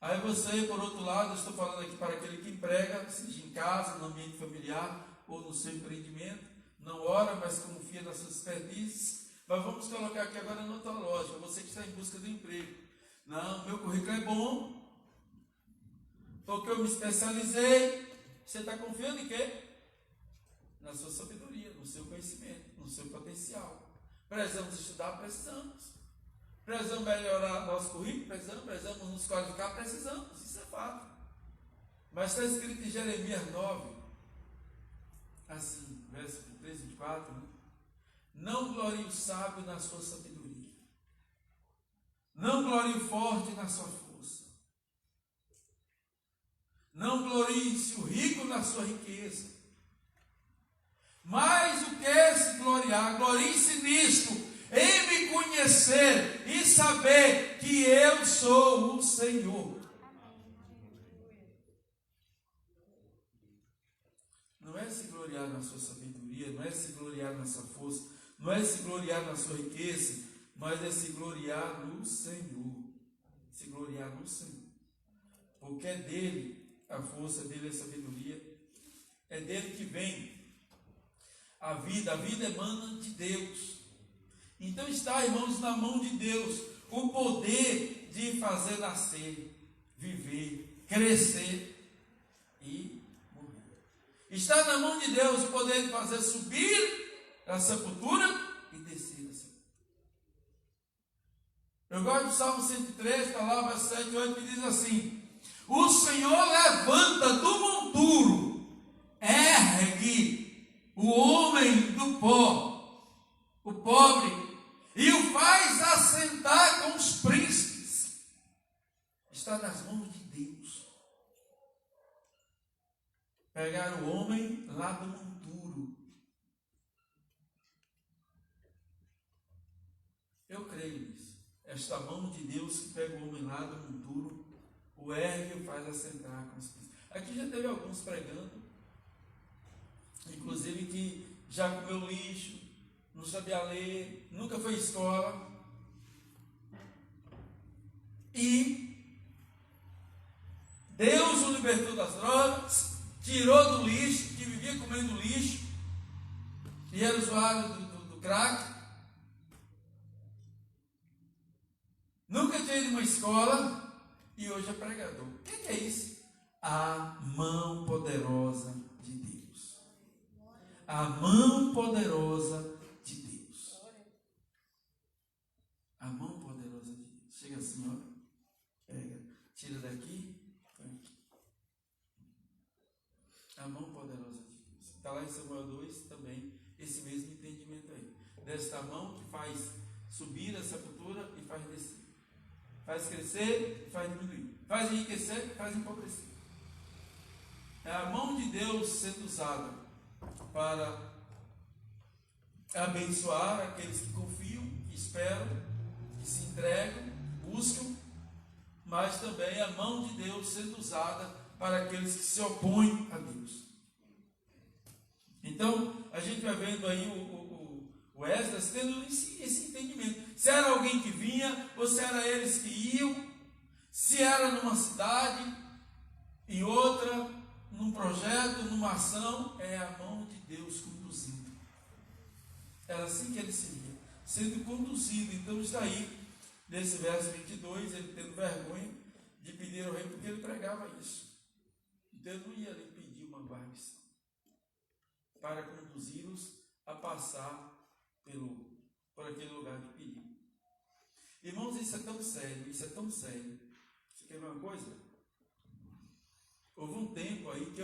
Aí você, por outro lado, eu estou falando aqui para aquele que emprega, seja em casa, no ambiente familiar ou no seu empreendimento, não ora, mas confia nas suas expertises. Mas vamos colocar aqui agora na outra lógica, você que está em busca de emprego. Não, meu currículo é bom, porque eu me especializei. Você está confiando em quê? Na sua sabedoria, no seu conhecimento, no seu potencial. Precisamos estudar, precisamos. Precisamos melhorar nosso currículo? Precisamos nos qualificar? Precisamos, isso é fato. Mas está escrito em Jeremias 9, assim, verso 13 e 24, né? Não glorie o sábio na sua sabedoria, não glorie o forte na sua força, não glorie-se o rico na sua riqueza, mas o que é se gloriar? Glorie-se nisto, em me conhecer e saber que eu sou o Senhor. Não é se gloriar na sua sabedoria, não é se gloriar na sua força, não é se gloriar na sua riqueza, mas é se gloriar no Senhor. Se gloriar no Senhor. Porque é dele a força, é dele a sabedoria, é dele que vem a vida emana de Deus. Então está, irmãos, na mão de Deus o poder de fazer nascer, viver, crescer e morrer. Está na mão de Deus o poder de fazer subir a sepultura e descer a sepultura. Eu gosto do Salmo 103, está lá, verso 7 e 8, que diz assim: o Senhor levanta do monturo, ergue o homem do pó, o pobre, e o faz assentar com os príncipes. Está nas mãos de Deus. Pegar o homem lá do monturo. Eu creio nisso. Esta mão de Deus que pega o homem lá do monturo, o ergue e o faz assentar com os príncipes. Aqui já teve alguns pregando, inclusive que já comeu lixo, não sabia ler, nunca foi à escola. E Deus o libertou das drogas, tirou do lixo, que vivia comendo lixo, e era usuário do crack. Nunca tinha ido a uma escola e hoje é pregador. O que é isso? A mão poderosa de Deus. A mão poderosa de Deus. A mão poderosa de Deus. Chega assim, ó. Pega, tira daqui, põe aqui. A mão poderosa de Deus. Está lá em Samuel 2 também, esse mesmo entendimento aí. Desta mão que faz subir a sepultura e faz descer. Faz crescer e faz diminuir. Faz enriquecer e faz empobrecer. É a mão de Deus sendo usada para abençoar aqueles que confiam, que esperam, que se entregam, buscam, mas também a mão de Deus sendo usada para aqueles que se opõem a Deus. Então, a gente vai vendo aí o Esdras tendo esse entendimento. Se era alguém que vinha, ou se era eles que iam, se era numa cidade, em outra, num projeto, numa ação, é a mão de Deus conduzindo. Era assim que ele se via, sendo conduzido. Então está aí, nesse verso 22, ele tendo vergonha de pedir ao rei, porque ele pregava isso. Então ele não ia lhe pedir uma guarnição para conduzi-los a passar por aquele lugar de perigo. Irmãos, isso é tão sério, isso é tão sério. Você quer ver uma coisa? Houve um tempo aí que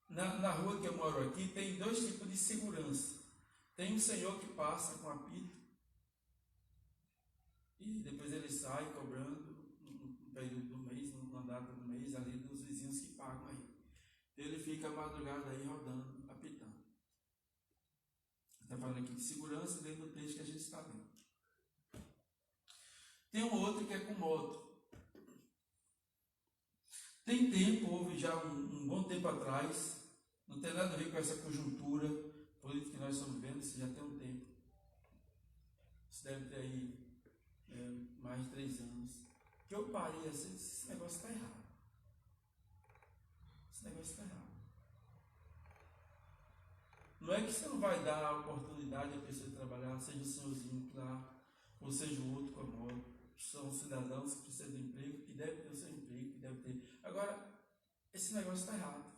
na rua que eu moro aqui, tem dois tipos de segurança. Tem um senhor que passa com apito e depois ele sai cobrando no período do mês, na data do mês, ali dos vizinhos que pagam aí. Ele fica a madrugada aí rodando, apitando. Está falando aqui de segurança dentro do texto que a gente está vendo. Tem um outro que é com moto. Tem tempo, houve já um bom tempo atrás, não tem nada a ver com essa conjuntura política que nós estamos vendo, isso já tem um tempo. Isso deve ter aí mais de 3 anos. Que eu parei assim, esse negócio está errado. Esse negócio está errado. Não é que você não vai dar a oportunidade à pessoa de trabalhar, seja o senhorzinho lá, ou seja o outro com a moto. São cidadãos que precisam de emprego, que devem ter o seu emprego, que devem ter. Agora, esse negócio está errado.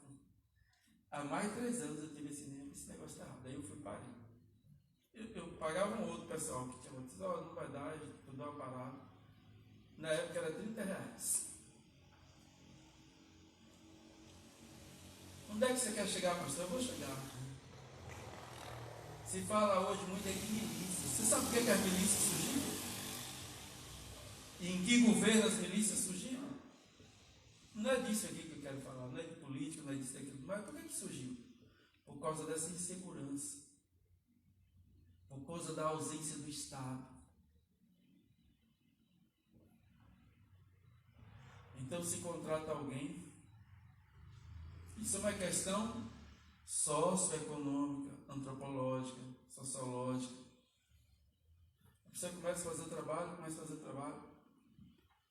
Há mais de 3 anos eu tive esse negócio está errado. Daí eu fui parei. Eu pagava um outro pessoal que tinha outro, não vai dar, a gente dá uma parada. Na época era R$30. Onde é que você quer chegar, pastor? Eu vou chegar. Se fala hoje muito de milícias. Você sabe por que as milícias surgiram? E em que governo as milícias surgiram? Não é disso aqui que eu quero falar, não é de política, não é disso daquilo. Mas por que surgiu? Por causa dessa insegurança. Por causa da ausência do Estado. Então se contrata alguém. Isso é uma questão socioeconômica, antropológica, sociológica. Você começa a fazer trabalho.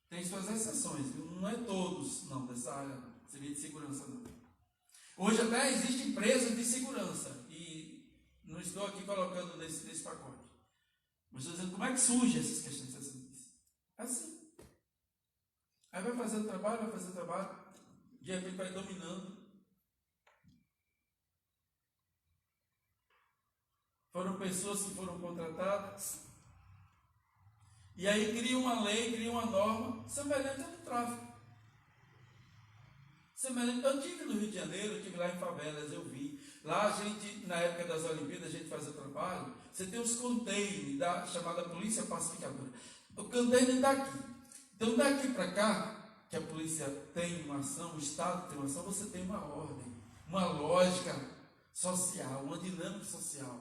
Tem suas exceções, viu? Não é todos, não, dessa área, serviço de segurança, não. Hoje até existem empresas de segurança, e não estou aqui colocando nesse pacote. Mas estou dizendo como é que surgem essas questões assim. Assim. Aí vai fazendo trabalho, de repente vai dominando. Foram pessoas que foram contratadas. E aí cria uma lei, cria uma norma semelhante ao do tráfico. Eu estive no Rio de Janeiro, eu estive lá em favelas, eu vi. Lá a gente, na época das Olimpíadas, a gente fazia trabalho. Você tem os containers da chamada Polícia Pacificadora. O container daqui. Então daqui para cá, que a polícia tem uma ação, o Estado tem uma ação, você tem uma ordem, uma lógica social, uma dinâmica social.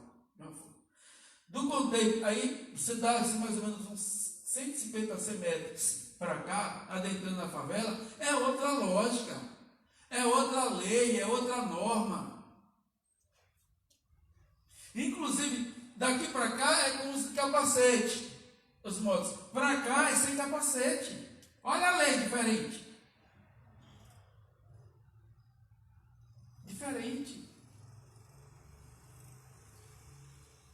Do container, aí você dá assim, mais ou menos uns 150 metros para cá, adentrando na favela, é outra lógica, é outra lei, é outra norma. Inclusive, daqui para cá é com os capacete, os motos. Para cá é sem capacete. Olha a lei diferente. Diferente.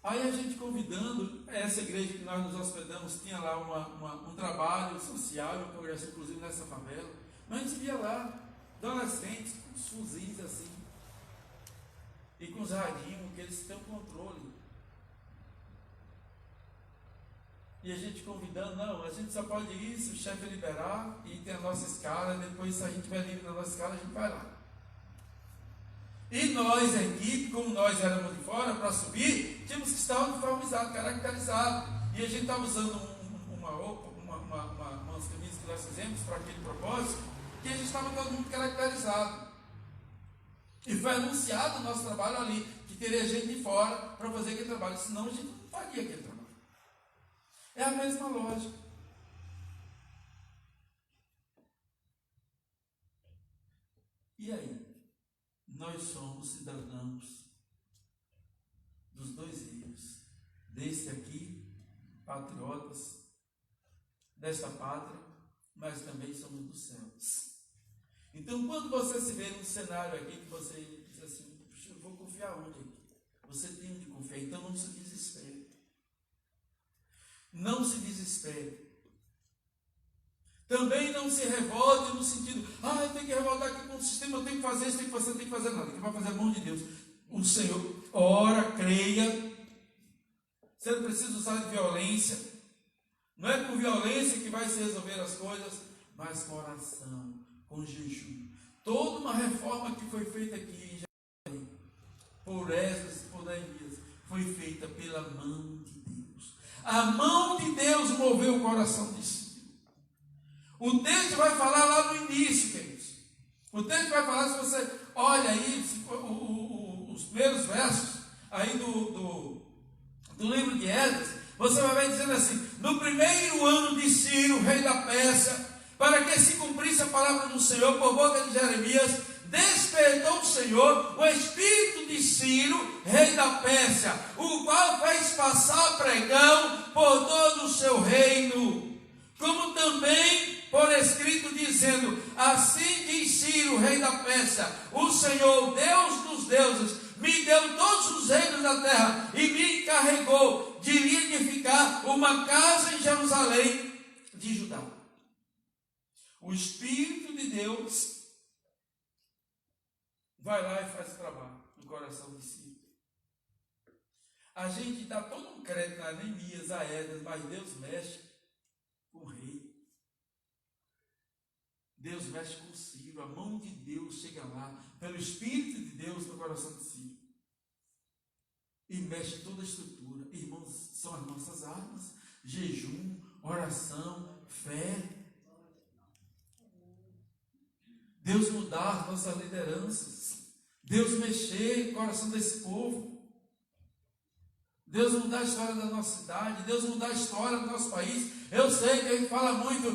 Aí a gente convidando, essa igreja que nós nos hospedamos, tinha lá um trabalho social, um congresso inclusive nessa favela. Mas a gente via lá, adolescentes com os fuzis assim, e com os radinhos, que eles têm o controle. E a gente convidando, não, a gente só pode ir se o chefe liberar, e tem a nossa escala, e depois se a gente tiver livre na nossa escala, a gente vai lá. E nós, a equipe, como nós éramos de fora, para subir, tínhamos que estar uniformizados, caracterizados. E a gente estava usando umas camisas que nós fizemos para aquele propósito, que a gente estava todo mundo caracterizado. E foi anunciado o nosso trabalho ali, que teria gente de fora para fazer aquele trabalho, senão a gente não faria aquele trabalho. É a mesma lógica. E aí? Nós somos cidadãos dos dois rios, deste aqui, patriotas desta pátria, mas também somos dos céus. Então, quando você se vê num cenário aqui que você diz assim, eu vou confiar onde aqui? Você tem onde confiar, então não se desespere. Não se desespere. Também não se revolte no sentido, eu tenho que revoltar aqui com o sistema, eu tenho que fazer isso, tem que fazer nada. Quem vai fazer a mão de Deus? O Senhor, ora, creia. Você não precisa usar de violência. Não é com violência que vai se resolver as coisas, mas com oração, com jejum. Toda uma reforma que foi feita aqui em Jerusalém, por Esdras e por Neemias, foi feita pela mão de Deus. A mão de Deus moveu o coração de si. O texto vai falar lá no início, queridos. O texto vai falar, se você olha aí os primeiros versos aí do livro de Esdras, você vai ver dizendo assim: no primeiro ano de Ciro, rei da Pérsia, para que se cumprisse a palavra do Senhor por boca de Jeremias, despertou o Senhor o espírito de Ciro, rei da Pérsia, o qual fez passar pregão por todo o seu reino, como também por escrito dizendo: assim diz Ciro, rei da Pérsia, o Senhor, Deus dos deuses, me deu todos os reinos da terra e me encarregou de lhe edificar uma casa em Jerusalém de Judá. O Espírito de Deus vai lá e faz o trabalho no coração de Ciro. A gente dá todo um crédito a Neemias, a Esdras, mas Deus mexe com o rei. Deus mexe com o Ciro. A mão de Deus chega lá, pelo Espírito de Deus no coração de Ciro. E mexe toda a estrutura. Irmãos, são as nossas armas. Jejum, oração, fé. Deus mudar as nossas lideranças. Deus mexer no coração desse povo. Deus mudar a história da nossa cidade. Deus mudar a história do nosso país. Eu sei que a gente fala muito,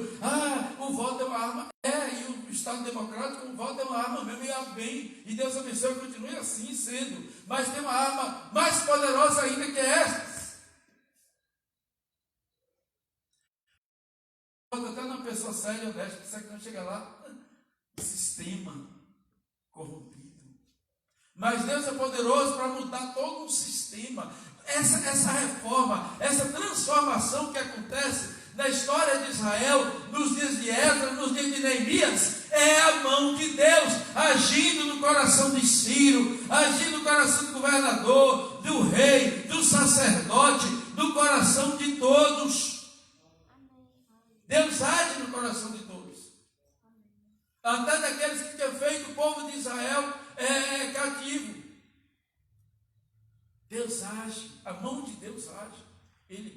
o voto é uma arma. E o Estado Democrático, o voto é uma arma mesmo, e é bem. E Deus abençoe e continue assim sendo. Mas tem uma arma mais poderosa ainda que esta. Até uma pessoa séria e honesta, que não chega lá, sistema corrompido. Mas Deus é poderoso para mudar todo um sistema. Essa reforma, essa transformação que acontece na história de Israel, nos dias de Esdras, nos dias de Neemias, é a mão de Deus agindo no coração de Ciro, agindo no coração do governador, do rei, do sacerdote, no coração de todos. Deus age no coração de todos. Até daqueles que tinham feito o povo de Israel cativo. Deus age, a mão de Deus age, Ele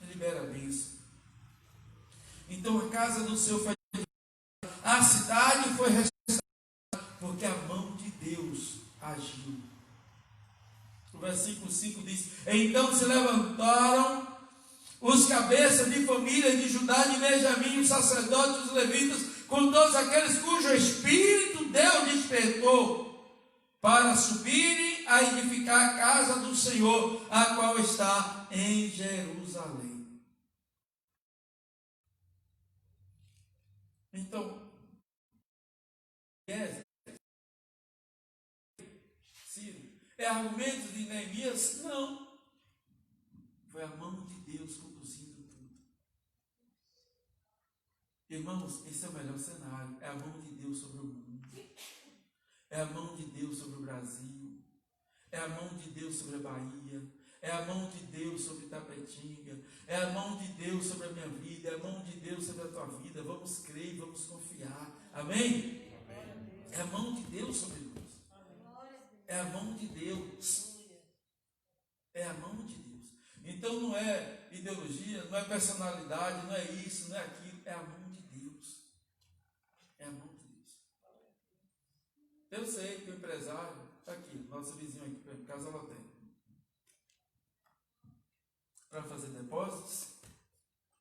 libera a bênção. Então a casa do Senhor foi, a cidade foi restaurada, porque a mão de Deus agiu. O versículo 5 diz: então se levantaram os cabeças de família de Judá, de Benjamim, os sacerdotes, os levitas, com todos aqueles cujo Espírito Deus despertou, para subirem a edificar a casa do Senhor, a qual está em Jerusalém. Então, Ciro, é argumento de Neemias? Não. Foi a mão de Deus conduzindo tudo. Irmãos, esse é o melhor cenário. É a mão de Deus sobre o mundo. É a mão de Deus sobre o Brasil. É a mão de Deus sobre a Bahia. É a mão de Deus sobre Tapetinga. É a mão de Deus sobre a minha vida. É a mão de Deus sobre a tua vida. Vamos crer, vamos confiar. Amém? É a mão de Deus sobre nós. É a mão de Deus. É a mão de Deus. Então não é ideologia, não é personalidade, não é isso, não é aquilo. É a mão de Deus. É a mão de Deus. Eu sei que o empresário, está aqui, nosso vizinho aqui, por Casa Lotem, para fazer depósitos,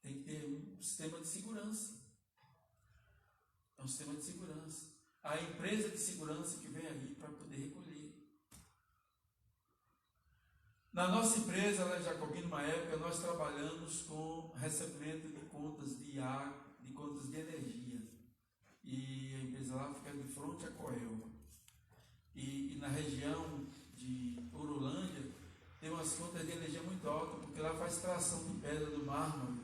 tem que ter um sistema de segurança. É um sistema de segurança. A empresa de segurança que vem ali para poder recolher. Na nossa empresa, lá em Jacobina, numa época, nós trabalhamos com recebimento de contas de água, de contas de energia. E a empresa lá fica de frente a Coelba. E na região de Urulândia tem umas contas de energia muito altas, porque lá faz extração de pedra do mármore.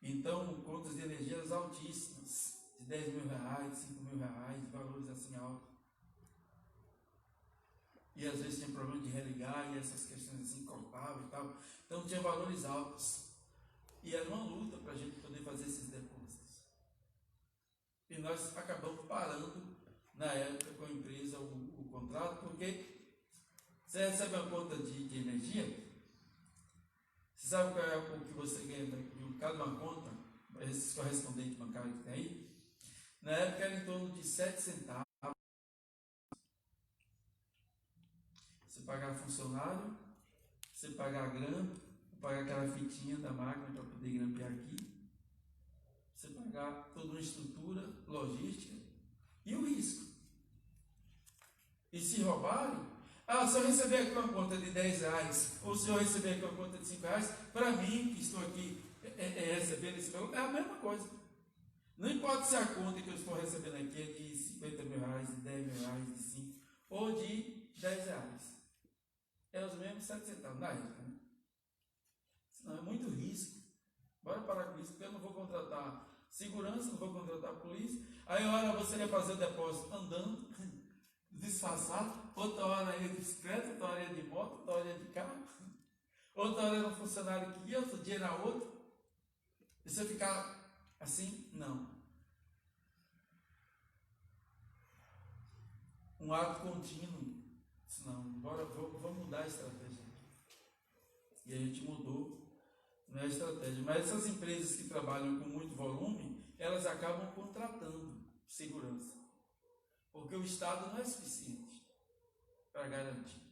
Então, contas de energias altíssimas, de 10 mil reais, 5 mil reais, valores assim altos. E às vezes tinha problema de religar e essas questões assim, cortavam e tal. Então tinha valores altos. E era uma luta para a gente poder fazer esses depósitos. E nós acabamos parando, na época, com a empresa, o contrato, porque você recebe uma conta de energia, você sabe qual é o que você ganha de cada uma conta, esses correspondentes bancários que tem aí? Na época era em torno de 7 centavos. Você pagar funcionário, você pagar grampo, pagar aquela fitinha da máquina para poder grampear aqui, você pagar toda uma estrutura logística e o risco. E se roubarem, se eu receber aqui uma conta de 10 reais, ou se eu receber aqui uma conta de 5 reais, para mim, que estou aqui recebendo esse valor, é a mesma coisa. Não importa se a conta que eu estou recebendo aqui é de 50 mil reais, de 10 mil reais, de 5, ou de 10 reais. É os mesmos 7 centavos na época, né? Senão é muito risco. Bora parar com isso, porque eu não vou contratar segurança, não vou contratar polícia. Aí, olha, você quer fazer o depósito andando, disfarçado. Outra hora ia de bicicleta, outra hora ia de moto, outra hora ia de carro. Outra hora era um funcionário que ia, outro dia era outro. E você ficar assim? Não. Um ato contínuo. Não, bora, vamos mudar a estratégia. E a gente mudou, não é a estratégia. Mas essas empresas que trabalham com muito volume, elas acabam contratando segurança. Porque o Estado não é suficiente para garantir.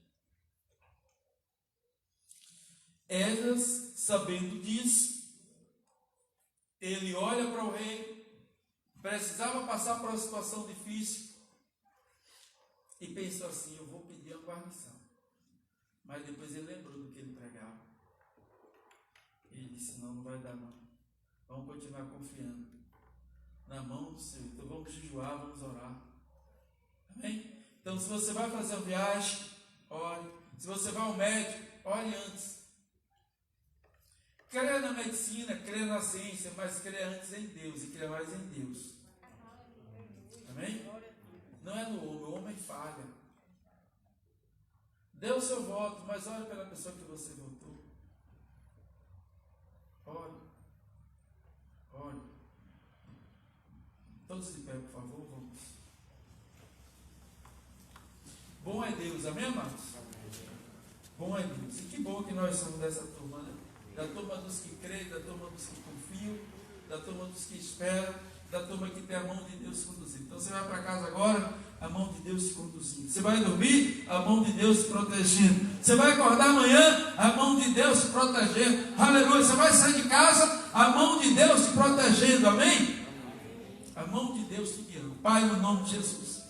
Esdras, sabendo disso, ele olha para o rei, precisava passar por uma situação difícil, e pensou assim: eu vou pedir uma guarnição. Mas depois ele lembrou do que ele pregava. E ele disse: não vai dar não. Vamos continuar confiando na mão do Senhor. Então vamos jejuar, vamos orar. Amém? Então, se você vai fazer uma viagem, ore. Se você vai ao médico, ore antes. Creia na medicina, creia na ciência, mas creia antes em Deus e creia mais em Deus. Amém? Não é no homem, o homem falha. Dê o seu voto, mas ore pela pessoa que você votou. Ore. Ore. Todos de pé, por favor, vamos. Bom é Deus, amém, amados? Bom é Deus. E que bom que nós somos dessa turma, né? Da turma dos que creem, da turma dos que confiam, da turma dos que esperam, da turma que tem a mão de Deus conduzindo. Então você vai para casa agora, a mão de Deus te conduzindo. Você vai dormir, a mão de Deus te protegendo. Você vai acordar amanhã, a mão de Deus te protegendo. Aleluia. Você vai sair de casa, a mão de Deus te protegendo. Amém? A mão de Deus te guiando. Pai, no nome de Jesus.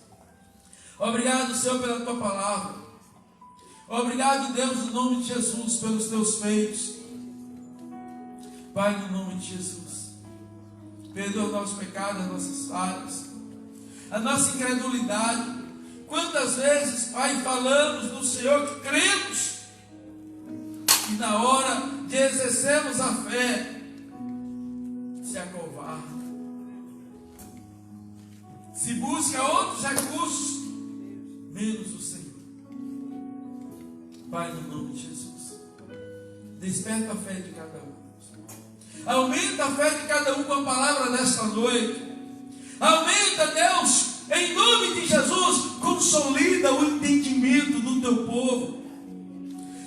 Obrigado, Senhor, pela tua palavra. Obrigado, Deus, no nome de Jesus, pelos teus feitos. Pai, no nome de Jesus, perdoa o nosso pecado, as nossas falhas, a nossa incredulidade. Quantas vezes, Pai, falamos do Senhor que cremos, e na hora de exercermos a fé, se acovarda, se busca outros recursos, menos o Senhor. Pai, no nome de Jesus, desperta a fé de cada um. Aumenta a fé de cada um com a palavra desta noite. Aumenta, Deus, em nome de Jesus, consolida o entendimento do teu povo,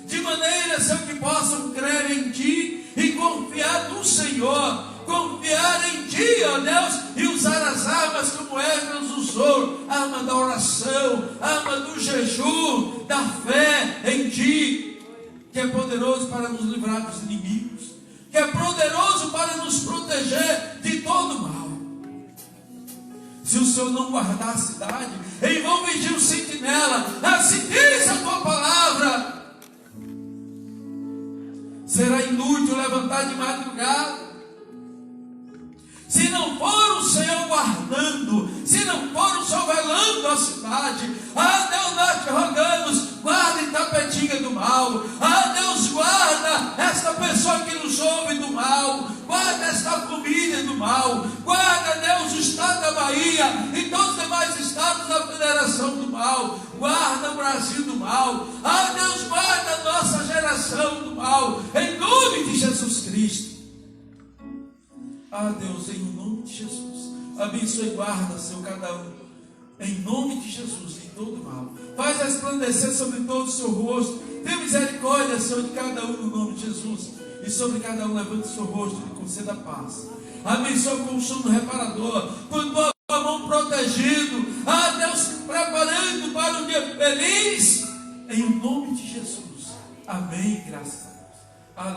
de maneira, Senhor, que possam crer em Ti e confiar no Senhor, confiar em Ti, ó Deus, e usar as armas como Esdras usou, arma da oração, arma do jejum, da fé em Ti, que é poderoso para nos livrar dos inimigos, que é poderoso para nos proteger de todo mal. Se o Senhor não guardar a cidade, em vão vigir o sentinela, assim diz a tua palavra. Será inútil levantar de madrugada, se não for o Senhor guardando, se não for o Senhor velando a cidade. Ah, Deus, nós te rogamos, guarda Itapetinga do mal. Ah, Deus, guarda esta pessoa que nos ouve do mal, guarda esta família do mal, guarda, Deus, o estado da Bahia e todos os demais estados da federação do mal, guarda o Brasil do mal. Ah, Deus, guarda a nossa geração do mal, em nome de Jesus Cristo. Ah, Deus, em nome de Jesus, abençoe e guarda, Senhor, cada um, em nome de Jesus, de todo mal. Faz resplandecer sobre todo o seu rosto. Tenha misericórdia, Senhor, de cada um, no nome de Jesus. E sobre cada um, levante o seu rosto e conceda paz. Abençoe com o sono reparador, com tua mão protegido. Ah, Deus, preparando para um dia feliz, em nome de Jesus. Amém, graças a Deus. Aleluia.